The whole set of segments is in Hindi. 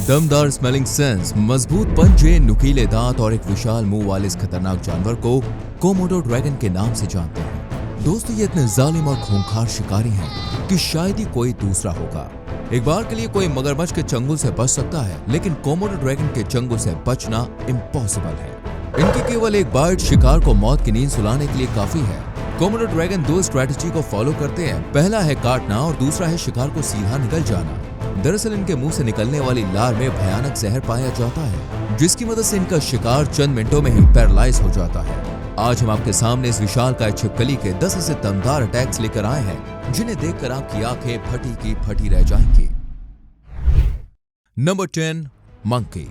दमदार स्मेलिंग सेंस, मजबूत पंजे, नुकीले दांत और एक विशाल मुंह वाले इस खतरनाक जानवर को कोमोडो ड्रैगन के नाम से जानते हैं। दोस्तों, ये इतने जालिम और खूंखार शिकारी हैं कि शायद ही कोई दूसरा होगा। एक बार के लिए कोई मगरमच्छ के चंगुल से बच सकता है, लेकिन कोमोडो ड्रैगन के चंगुल से बचना इम्पॉसिबल है। इनकी केवल एक बाइट शिकार को मौत की नींद सुलाने के लिए काफी है। कोमोडो ड्रैगन दो स्ट्रैटेजी को फॉलो करते हैं। पहला है काटना और दूसरा है शिकार को सीधा निकल जाना। दरअसल इनके मुंह से निकलने वाली लार में भयानक जहर पाया जाता है, जिसकी मदद से इनका शिकार चंद मिनटों में ही पैरालाइज हो जाता है। आज हम आपके सामने इस विशालकाय छिपकली के 10 ऐसे दमदार अटैक्स लेकर आए हैं, जिन्हें देखकर आपकी आंखें फटी की फटी रह जाएंगी। Number 10, monkey.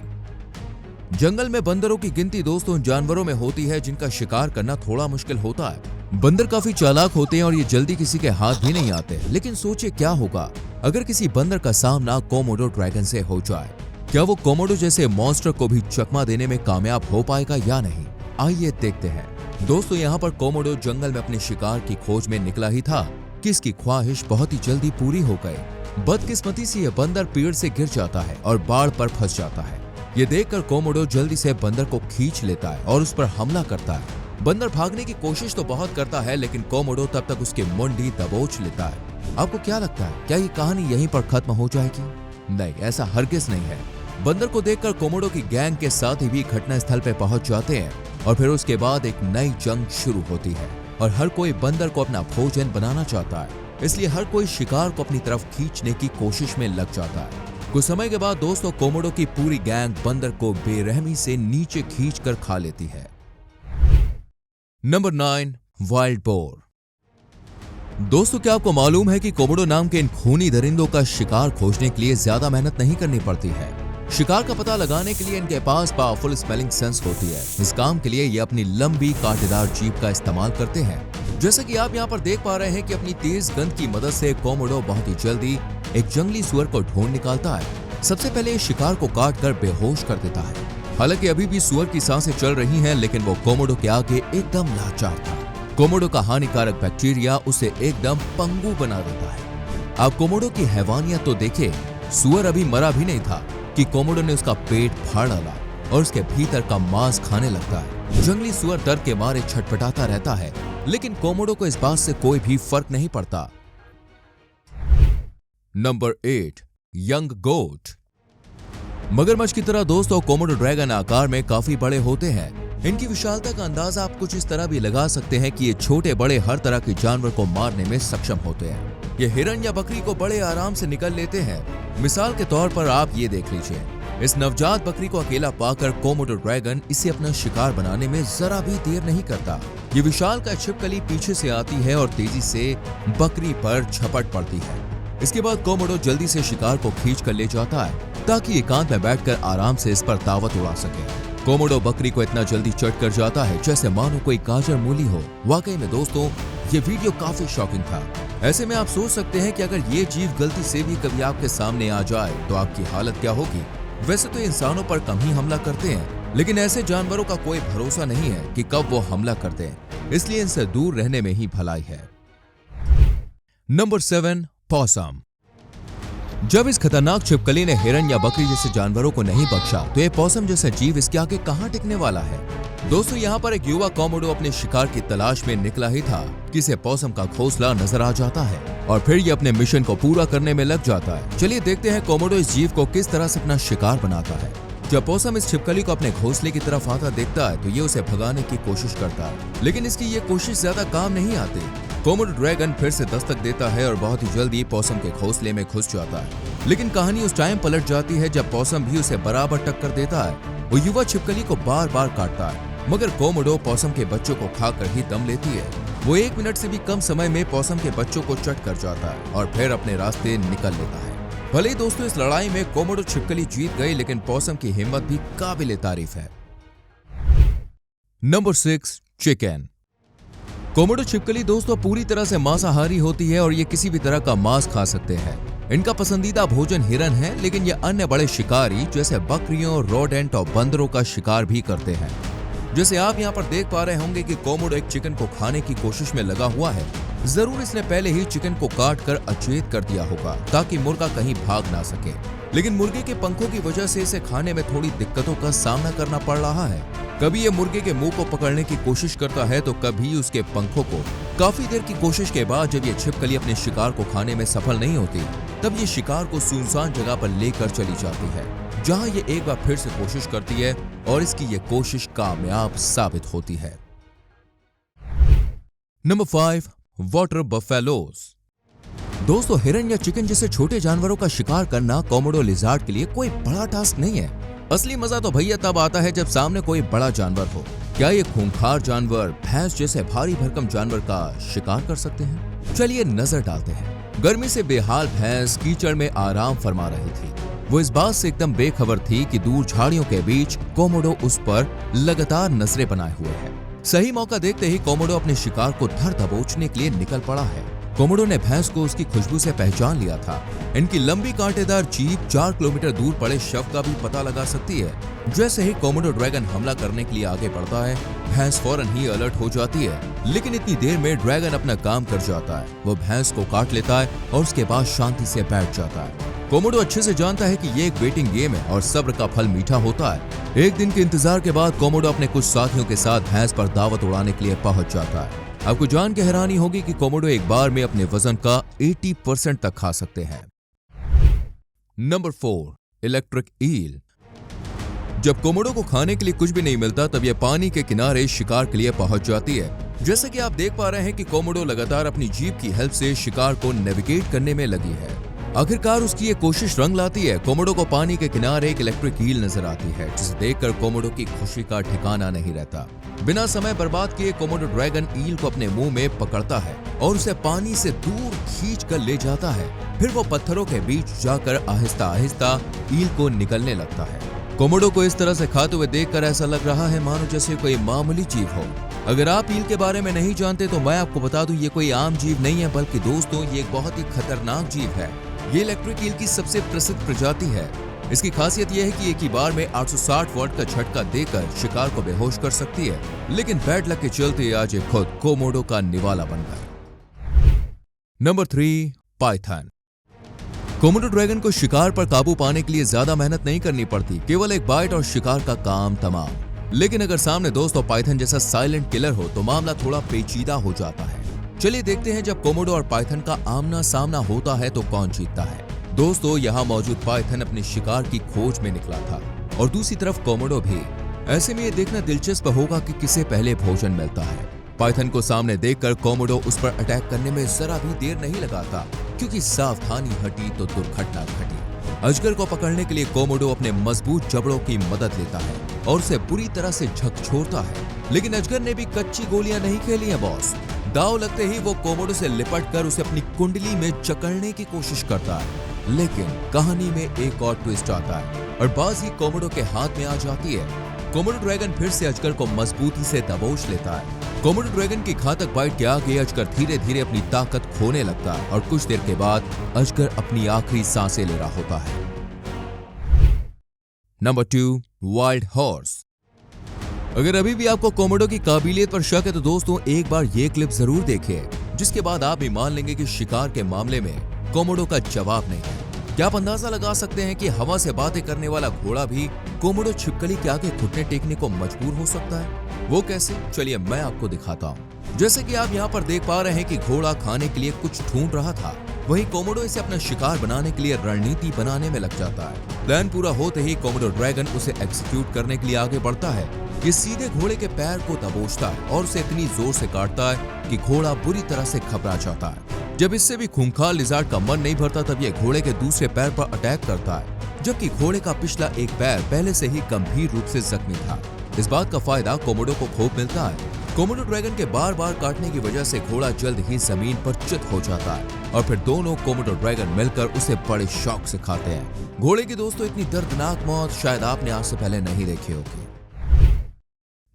जंगल में बंदरों की गिनती दोस्तों जानवरों में होती है जिनका शिकार करना थोड़ा मुश्किल होता है। बंदर काफी चालाक होते हैं और ये जल्दी किसी के हाथ भी नहीं आते। लेकिन सोचिए क्या होगा अगर किसी बंदर का सामना कोमोडो ड्रैगन से हो जाए। क्या वो कोमोडो जैसे मॉन्स्टर को भी चकमा देने में कामयाब हो पाएगा या नहीं? आइए देखते हैं। दोस्तों, यहाँ पर कोमोडो जंगल में अपने शिकार की खोज में निकला ही था कि इसकी ख्वाहिश बहुत ही जल्दी पूरी हो गई। बदकिस्मती से यह बंदर पेड़ से गिर जाता है और बाढ़ पर फंस जाता है। ये देखकर कोमोडो जल्दी से बंदर को खींच लेता है और उस पर हमला करता है। बंदर भागने की कोशिश तो बहुत करता है, लेकिन कोमोडो तब तक उसकी मुंडी दबोच लेता है। आपको क्या लगता है, क्या ये कहानी यहीं पर खत्म हो जाएगी? नहीं, ऐसा हरगिज नहीं है। बंदर को देखकर कोमोडो की गैंग के साथी भी घटना स्थल पर पहुंच जाते हैं और फिर उसके बाद एक नई जंग शुरू होती है और हर कोई बंदर को अपना भोजन बनाना चाहता है। इसलिए हर कोई शिकार को अपनी तरफ खींचने की कोशिश में लग जाता है। कुछ समय के बाद दोस्तों कोमोडो की पूरी गैंग बंदर को बेरहमी से नीचे खींचकर खा लेती है। Number 9, wild boar. दोस्तों, क्या आपको मालूम है कि कोमोडो नाम के इन खूनी दरिंदों का शिकार खोजने के लिए ज्यादा मेहनत नहीं करनी पड़ती है। शिकार का पता लगाने के लिए इनके पास पावरफुल स्मेलिंग सेंस होती है। इस काम के लिए ये अपनी लंबी कांटेदार जीभ का इस्तेमाल करते हैं। जैसे कि आप यहाँ पर देख पा रहे हैं कि अपनी तेज गंध की मदद से कोमोडो बहुत ही जल्दी एक जंगली सुअर को ढूंढ निकालता है। सबसे पहले इस शिकार को काट कर बेहोश कर देता है। हालांकि अभी भी सुअर की सांसें चल रही हैं, लेकिन वो कोमोडो के आगे एकदम लाचार था। कोमोडो का हानिकारक बैक्टीरिया उसे एकदम पंगु बना देता है। आप कोमोडो की हैवानियत तो देखे। सुअर अभी मरा भी नहीं था कि कोमोडो ने उसका पेट फाड़ डाला और उसके भीतर का मांस खाने लगता है। जंगली सुअर डर के मारे छटपटाता रहता है, लेकिन कोमोडो को इस बात से कोई भी फर्क नहीं पड़ता। नंबर 8, यंग गोट। मगरमच्छ की तरह दोस्तों कोमोडो ड्रैगन आकार में काफी बड़े होते हैं। इनकी विशालता का अंदाजा आप कुछ इस तरह भी लगा सकते हैं कि ये छोटे बड़े हर तरह के जानवर को मारने में सक्षम होते हैं। ये हिरन या बकरी को बड़े आराम से निकल लेते हैं। मिसाल के तौर पर आप ये देख लीजिए, इस नवजात बकरी को अकेला पाकर कोमोडो ड्रैगन इसे अपना शिकार बनाने में जरा भी देर नहीं करता। ये विशालकाय छिपकली पीछे से आती है और तेजी से बकरी पर झपट पड़ती है। इसके बाद कोमोडो जल्दी से शिकार को खींच कर ले जाता है ताकि एकांत में बैठकर आराम से इस पर दावत उड़ा सके। कोमोडो बकरी को इतना जल्दी चट कर जाता है जैसे मानो कोई गाजर मूली हो। वाकई में दोस्तों ये वीडियो काफी शॉकिंग था। ऐसे में आप सोच सकते हैं कि अगर ये जीव गलती से भी कभी आपके सामने आ जाए तो आपकी हालत क्या होगी। वैसे तो इंसानों पर कम ही हमला करते हैं, लेकिन ऐसे जानवरों का कोई भरोसा नहीं है कि कब वो हमला करते हैं, इसलिए इनसे दूर रहने में ही भलाई है। Number 7, POSSUM. जब इस खतरनाक छिपकली ने हिरन या बकरी जैसे जानवरों को नहीं बख्शा, तो ये पॉसम जैसा जीव इसके आगे कहां टिकने वाला है। दोस्तों, यहाँ पर एक युवा कोमोडो अपने शिकार की तलाश में निकला ही था कि इसे पॉसम का घोंसला नजर आ जाता है और फिर ये अपने मिशन को पूरा करने में लग जाता है। चलिए देखते हैं कोमोडो इस जीव को किस तरह से अपना शिकार बनाता है। जब पॉसम इस छिपकली को अपने घोंसले की तरफ आता देखता है तो ये उसे भगाने की कोशिश करता है, लेकिन इसकी ये कोशिश ज्यादा काम नहीं आती। कोमोडो ड्रैगन फिर से दस्तक देता है और बहुत ही जल्दी पॉसम के घोंसले में घुस जाता है। लेकिन कहानी उस टाइम पलट जाती है जब पॉसम भी उसे बराबर टक्कर देता है। वो युवा छिपकली को बार बार काटता है, मगर कोमोडो पॉसम के बच्चों को खाकर ही दम लेती है। वो 1 मिनट से भी कम समय में पॉसम के बच्चों को चट कर जाता है और फिर अपने रास्ते निकल लेता है। भले ही दोस्तों इस लड़ाई में कोमोडो छिपकली जीत गई, लेकिन पॉसम की हिम्मत भी काबिले तारीफ है। Number 6, chicken. कोमोडो छिपकली दोस्तों पूरी तरह से मांसाहारी होती है और ये किसी भी तरह का मांस खा सकते हैं। इनका पसंदीदा भोजन हिरन है, लेकिन ये अन्य बड़े शिकारी जैसे बकरियों, रोडेंट और बंदरों का शिकार भी करते हैं। जैसे आप यहाँ पर देख पा रहे होंगे कि कोमोडो एक चिकन को खाने की कोशिश में लगा हुआ है। जरूर इसने पहले ही चिकन को काट कर अचेत कर दिया होगा ताकि मुर्गा कहीं भाग ना सके, लेकिन मुर्गे के पंखों की वजह से इसे खाने में थोड़ी दिक्कतों का सामना करना पड़ रहा है। कभी ये मुर्गे के मुंह को पकड़ने की कोशिश करता है तो कभी उसके पंखों को। काफी देर की कोशिश के बाद जब ये छिपकली अपने शिकार को खाने में सफल नहीं होती, तब ये शिकार को सुनसान जगह पर लेकर चली जाती है, जहां ये एक बार फिर से कोशिश करती है और इसकी ये कोशिश कामयाब साबित होती है। Number 5, water buffaloes. दोस्तों, हिरन या चिकन जैसे छोटे जानवरों का शिकार करना कोमोडो लिजार्ड के लिए कोई बड़ा टास्क नहीं है। असली मजा तो भैया तब आता है जब सामने कोई बड़ा जानवर हो। क्या ये खूंखार जानवर भैंस जैसे भारी भरकम जानवर का शिकार कर सकते हैं? चलिए नजर डालते हैं। गर्मी से बेहाल भैंस कीचड़ में आराम फरमा रही थी। वो इस बात से एकदम बेखबर थी कि दूर झाड़ियों के बीच कोमोडो उस पर लगातार नजरें बनाए हुए है। सही मौका देखते ही कोमोडो अपने शिकार को धर दबोचने के लिए निकल पड़ा है। कोमोडो ने भैंस को उसकी खुशबू से पहचान लिया था। इनकी लंबी कांटेदार जीभ 4 किलोमीटर दूर पड़े शव का भी पता लगा सकती है। जैसे ही कोमोडो ड्रैगन हमला करने के लिए आगे बढ़ता है, भैंस फौरन ही अलर्ट हो जाती है। लेकिन इतनी देर में ड्रैगन अपना काम कर जाता है। वो भैंस को काट लेता है और उसके बाद शांति से बैठ जाता है। कोमोडो अच्छे से जानता है कि ये एक वेटिंग गेम है और सब्र का फल मीठा होता है। एक दिन के इंतजार के बाद कोमोडो अपने कुछ साथियों के साथ भैंस पर दावत उड़ाने के लिए पहुंच जाता है। आपको जान के हैरानी होगी कि कोमोडो एक बार में अपने वजन का 80% तक खा सकते हैं। Number 4, electric eel. जब कोमोडो को खाने के लिए कुछ भी नहीं मिलता, तब यह पानी के किनारे शिकार के लिए पहुंच जाती है। जैसे कि आप देख पा रहे हैं कि कोमोडो लगातार अपनी जीभ की हेल्प से शिकार को नेविगेट करने में लगी है। आखिरकार उसकी ये कोशिश रंग लाती है। कोमोडो को पानी के किनारे एक इलेक्ट्रिक ईल नजर आती है, जिसे देखकर कोमोडो की खुशी का ठिकाना नहीं रहता। बिना समय बर्बाद किए कोमोडो ड्रैगन ईल को अपने मुंह में पकड़ता है और उसे पानी से दूर खींच कर ले जाता है। फिर वो पत्थरों के बीच जाकर आहिस्ता आहिस्ता ईल को निकलने लगता है। कोमोडो को इस तरह से खाते हुए देखकर ऐसा लग रहा है मानो जैसे कोई मामूली जीव हो। अगर आप ईल के बारे में नहीं जानते तो मैं आपको बता दूं, ये कोई आम जीव नहीं है, बल्कि दोस्तों ये एक बहुत ही खतरनाक जीव है। ये इलेक्ट्रिक ईल की सबसे प्रसिद्ध प्रजाति है। इसकी खासियत यह है कि एक ही बार में 860 वाट का झटका देकर शिकार को बेहोश कर सकती है, लेकिन बैड लक के चलते आज ये खुद कोमोडो का निवाला बन गया। Number 3, Python. कोमोडो ड्रैगन को शिकार पर काबू पाने के लिए ज्यादा मेहनत नहीं करनी पड़ती, केवल एक बाइट और शिकार का काम तमाम। लेकिन अगर सामने दोस्तों पाइथन जैसा साइलेंट किलर हो तो मामला थोड़ा पेचीदा हो जाता है। चलिए देखते हैं जब कोमोडो और पाइथन का आमना सामना होता है तो कौन जीतता है। दोस्तों, यहाँ मौजूद पाइथन अपने शिकार की खोज में निकला था और दूसरी तरफ कोमोडो भी। ऐसे में ये देखना दिलचस्प होगा कि किसे पहले भोजन मिलता है। पाइथन को सामने देखकर कोमोडो उस पर अटैक करने में जरा भी देर नहीं लगाता, क्योंकि सावधानी हटी तो दुर्घटना घटी। अजगर को पकड़ने के लिए कोमोडो अपने मजबूत जबड़ों की मदद लेता है और उसे बुरी तरह से झकझोरता है। लेकिन अजगर ने भी कच्ची गोलियां नहीं खेली हैं बॉस। दाव लगते ही वो कोमोडो से लिपट कर उसे अपनी कुंडली में जकड़ने की कोशिश करता है। लेकिन कहानी में एक और ट्विस्ट आता है और बाजी कोमोडो के हाथ में आ जाती है। कोमोडो ड्रैगन फिर से अजगर को मजबूती से दबोच लेता है। कोमोडो ड्रैगन की घातक बाइट के आगे अजगर धीरे धीरे अपनी ताकत खोने लगता है और कुछ देर के बाद अजगर अपनी आखिरी सांसें ले रहा होता है। Number 2, wild horse. अगर अभी भी आपको कोमोडो की काबिलियत पर शक है तो दोस्तों एक बार ये क्लिप जरूर देखिए, जिसके बाद आप भी मान लेंगे कि शिकार के मामले में कोमोडो का जवाब नहीं है। क्या आप अंदाजा लगा सकते हैं कि हवा से बातें करने वाला घोड़ा भी कोमोडो छिपकली के आगे घुटने टेकने को मजबूर हो सकता है? वो कैसे? चलिए मैं आपको दिखाता हूँ। जैसे कि आप यहाँ पर देख पा रहे हैं कि घोड़ा खाने के लिए कुछ ढूंढ रहा था, वहीं कोमोडो इसे अपना शिकार बनाने के लिए रणनीति बनाने में लग जाता है। प्लान पूरा होते ही कोमोडो ड्रैगन उसे एग्जीक्यूट करने के लिए आगे बढ़ता है। ये सीधे घोड़े के पैर को दबोचता है और उसे इतनी जोर से काटता है कि घोड़ा बुरी तरह से घबरा जाता है। जब इससे भी खूंखार लिजार्ड का मन नहीं भरता, तब ये घोड़े के दूसरे पैर पर अटैक करता है, जबकि घोड़े का पिछला एक पैर पहले से ही गंभीर रूप से जख्मी था। इस बात का फायदा कोमोडो को खूब मिलता है। कोमोडो ड्रैगन के बार बार काटने की वजह से घोड़ा जल्द ही जमीन पर चित हो जाता है और फिर दोनों कोमोडो ड्रैगन मिलकर उसे बड़े शौक से खाते हैं। घोड़े की दोस्तों इतनी दर्दनाक मौत शायद आपने आज से पहले नहीं देखी होगी।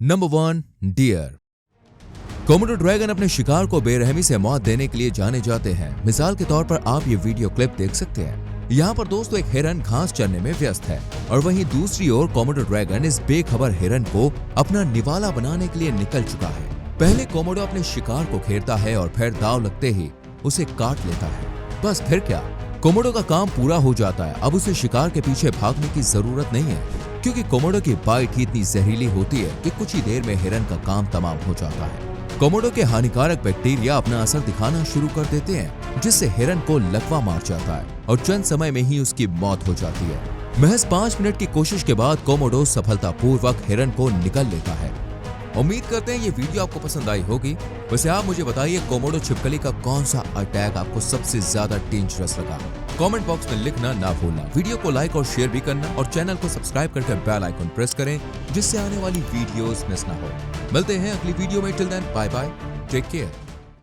Number 1, dear. कोमोडो ड्रैगन अपने शिकार को बेरहमी से मौत देने के लिए जाने जाते हैं। मिसाल के तौर पर आप ये वीडियो क्लिप देख सकते हैं। यहाँ पर दोस्तों एक हिरन घास चरने में व्यस्त है और वहीं दूसरी ओर कोमोडो ड्रैगन इस बेखबर हिरन को अपना निवाला बनाने के लिए निकल चुका है। पहले कोमोडो अपने शिकार को घेरता है और फिर दाव लगते ही उसे काट लेता है। बस फिर क्या, कोमोडो का काम पूरा हो जाता है। अब उसे शिकार के पीछे भागने की जरूरत नहीं है, क्योंकि कोमोडो की बाइट ही इतनी जहरीली होती है कि कुछ ही देर में हिरन का काम तमाम हो जाता है। कोमोडो के हानिकारक बैक्टीरिया अपना असर दिखाना शुरू कर देते हैं, जिससे हिरन को लकवा मार जाता है और चंद समय में ही उसकी मौत हो जाती है। महज 5 मिनट की कोशिश के बाद कोमोडो सफलतापूर्वक हिरन को निकल लेता है। उम्मीद करते हैं ये वीडियो आपको पसंद आई होगी। वैसे आप मुझे बताइए, कोमोडो छिपकली का कौन सा अटैक आपको सबसे ज्यादा डेंजरस लगा? कमेंट बॉक्स में लिखना ना भूलना। वीडियो को लाइक और शेयर भी करना और चैनल को सब्सक्राइब करके बेल आइकन प्रेस करें, जिससे आने वाली वीडियोस मिस ना हो। मिलते हैं अगली वीडियो में। Till then bye bye, take care.